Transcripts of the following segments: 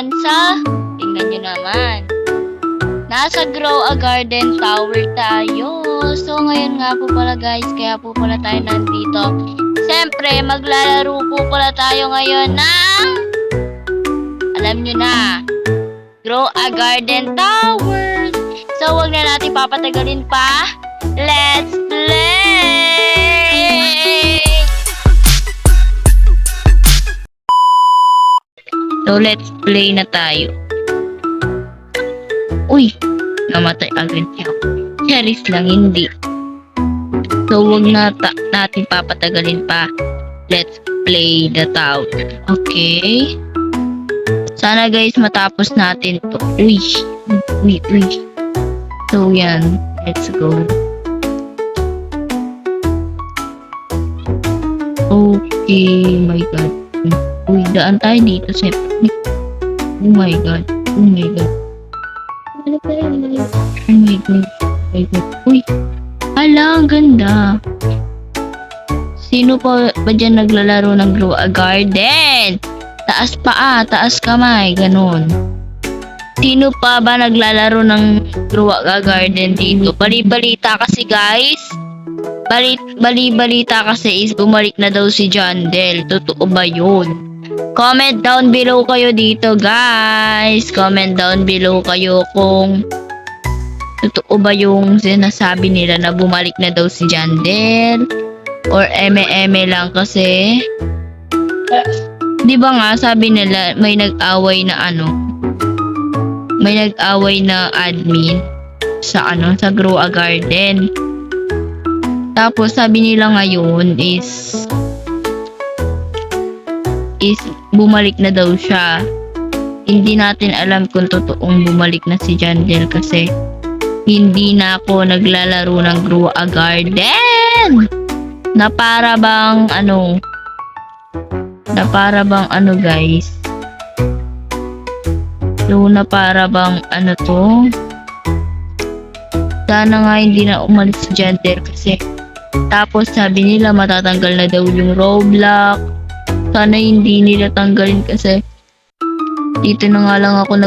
Tingnan nyo naman. Nasa Grow a Garden Tower tayo. So, ngayon nga po pala guys, kaya po pala tayo nandito. Siyempre, maglalaro po pala tayo ngayon ng, alam nyo na, Grow a Garden Tower. So, wag na natin papatagalin pa. Let's play! So, let's play na tayo. Uy! Namatay agad siya. Charis lang, hindi. So, wag na natin papatagalin pa. Let's play the tower. Okay? Sana guys, matapos natin to. Uy! Uy! So, yan. Let's go. Okay, my God. Uy, daan tayo dito, siyempre. Oh my God. Oh my God. Ano pa rin? Oh my God. Oh my God. Uy! Hala, ang ganda. Sino pa ba dyan naglalaro ng Grow a Garden? Taas paa, taas kamay, ganun. Sino pa ba naglalaro ng Grow a Garden dito? Bali-balita kasi guys. Bali-balita kasi is bumalik na daw si Jandel. Totoo ba yun? Comment down below kayo dito guys. Comment down below kayo kung totoo ba yung sinasabi nila na bumalik na daw si Jandel or eme-eme lang kasi. Di ba nga sabi nila may nag-away na may nag-away na admin sa sa Grow a Garden. Tapos sabi nila ngayon is bumalik na daw siya. Hindi natin alam kung totoong bumalik na si Jandel kasi hindi na ako naglalaro ng Grow a Garden. Na para bang guys. So na para bang to. Sana nga hindi na umalis si Jandel kasi tapos sabi nila matatanggal na daw yung Roblox. Sana hindi nila tanggalin kasi dito na nga lang ako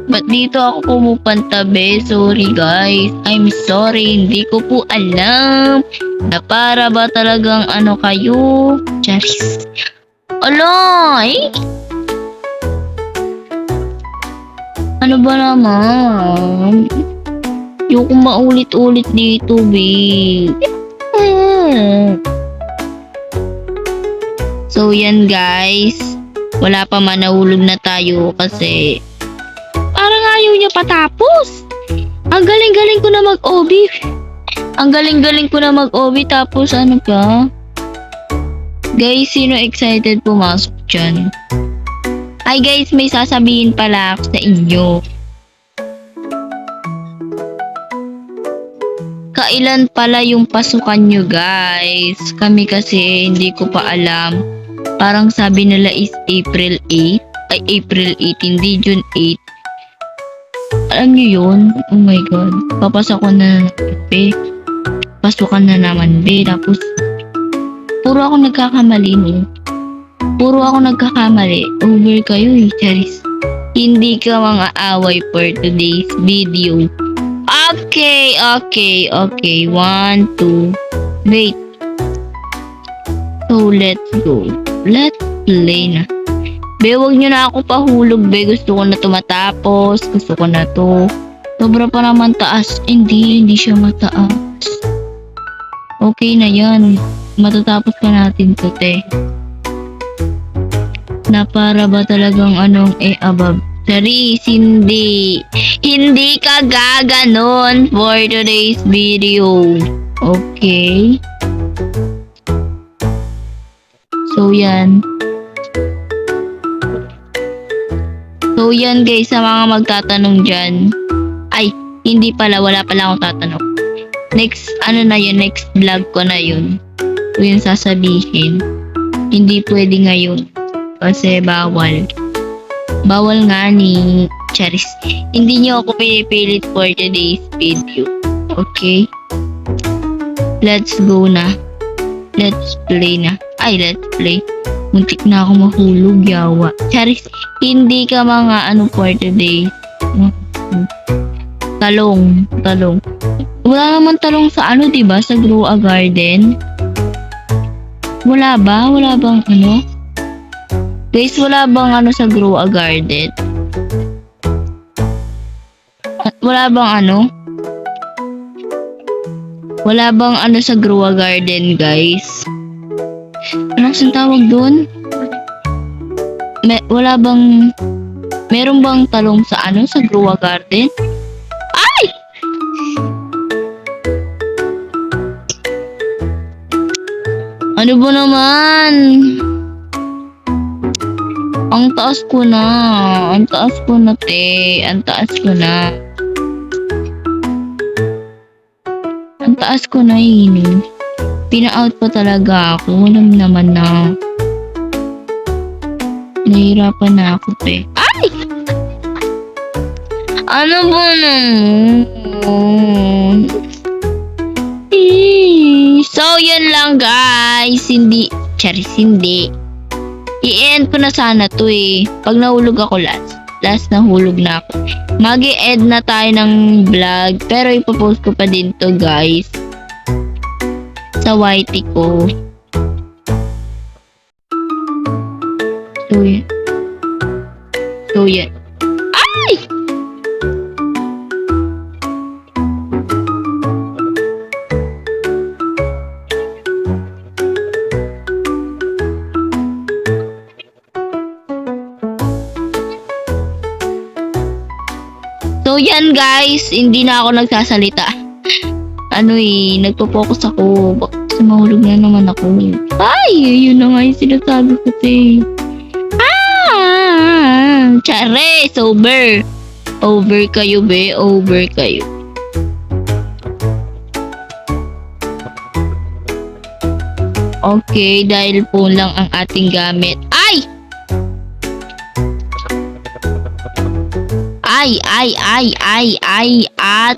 Ba't dito ako pumupunta be? Sorry guys. I'm sorry. Hindi ko po alam na para ba talagang kayo. Charis. Aloy! Ano ba naman? Yung maulit-ulit dito be. So yan guys, wala pa man, nahulog na tayo kasi parang ayaw niya patapos. Ang galing-galing ko na mag-OB. Ang galing-galing ko na mag-OB tapos pa? Guys, sino excited pumasok dyan? Ay guys, may sasabihin pala ako sa inyo. Kailan pala yung pasukan nyo guys? Kami kasi hindi ko pa alam. Parang sabi nila is April 8. Ay, April 8, hindi June 8. Alam nyo yun? Oh my God. Papasok ko na be. Pasukan na naman be. Tapos, puro ako nagkakamali. Over kayo Charis. Hindi ka mga away for today's video. Okay. 1, 2. Wait. So, let's go. Let's play na. Be, wag nyo na ako pahulog, be. Gusto ko na matapos. Gusto ko na to. Sobra pa naman taas. Hindi siya mataas. Okay na yan. Matatapos ka natin to, te. Na para ba talagang above? Charis, hindi ka gaganon for today's video. Okay? So, yan. Guys, sa mga magtatanong dyan. Ay, hindi pala, wala pala akong tatanong. Next, next vlog ko na yun. Ito yung sasabihin. Hindi pwede ngayon. Kasi bawal. Bawal nga ni Charis. Hindi niyo ako pinipilit for today's video. Okay? Let's go na. Let's play na. Ay, let's play. Muntik na ako mahulog, yawa. Charis, hindi ka mga ano for today. Talong. Wala naman talong sa ano, diba? Sa Grow a Garden. Wala ba? Wala bang ano? Guys, wala bang ano sa Grow a Garden? Wala bang ano? Wala bang ano sa Grow a Garden, guys? Anong tawag doon? Meron bang talong sa ano? Sa Grow a Garden? Ay! Ano ba naman? Ang taas ko na, te. Ang taas ko na yun. Pina-out pa talaga ako. Walang naman na. Nahihirapan na ako, te. Ay! Ano ba naman? So, yun lang, guys. Hindi. I-end ko na sana to eh. Pag nahulog ako last nahulog na ako. Mag-i-end na tayo ng vlog. Pero ipopost ko pa din to, guys. Sa YT ko. So, yan. Ay! So, yan guys. Hindi na ako nagsasalita. Nagpo-focus ako. Baka mahulog na naman ako. Ay, yun na nga yung sinasabi ko, te. Charis, over. Over kayo, be. Over kayo. Okay, dahil phone lang ang ating gamit. Ay! At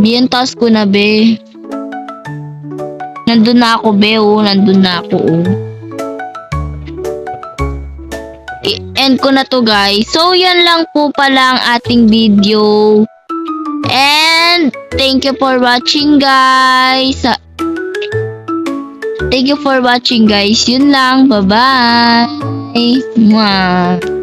Biyan task ko na, be. Nandun na ako, be, Nandun na ako, I-end ko na to, guys. So, yan lang po pala ang ating video. And, thank you for watching, guys. Thank you for watching, guys. Yun lang. Bye-bye. Mwah.